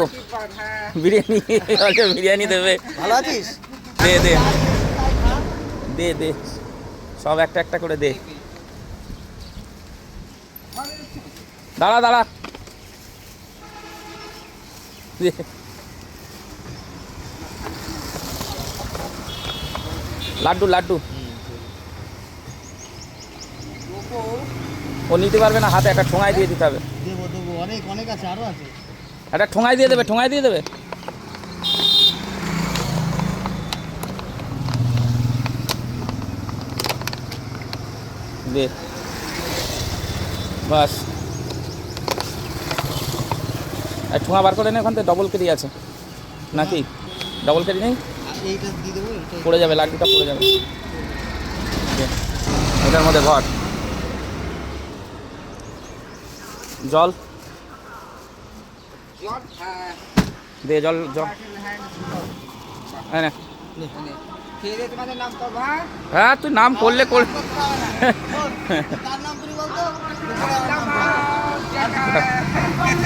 দেবো বিরিয়ানি বিরিয়ানি দেবে। ভালো আছিস? দে দে দে দে সব একটা একটা করে দে। দাঁড়া দাঁড়া লাড্ডু লাড্ডু ও নিতে পারবে না, হাতে একটা ঠোঙায় দিয়ে দিতে হবে। দেবো দেবো, অনেক অনেক আছে, আরও আছে। একটা ঠোঙায় দিয়ে দেবে, ঠোঙায় দিয়ে দেবে। দে বাস, আর ঠোঙা বার করে নে ওখান থেকে। ডবল কেরি আছে নাকি? ডবল কেরি নেই? এইটা দিয়ে দেবো, পড়ে যাবে, লাড্ডুটা পড়ে যাবে। এটার মধ্যে ভর জল দে, জল জল। হ্যাঁ হ্যাঁ, তুই নাম করলে কর। তার নাম তুমি বলতো।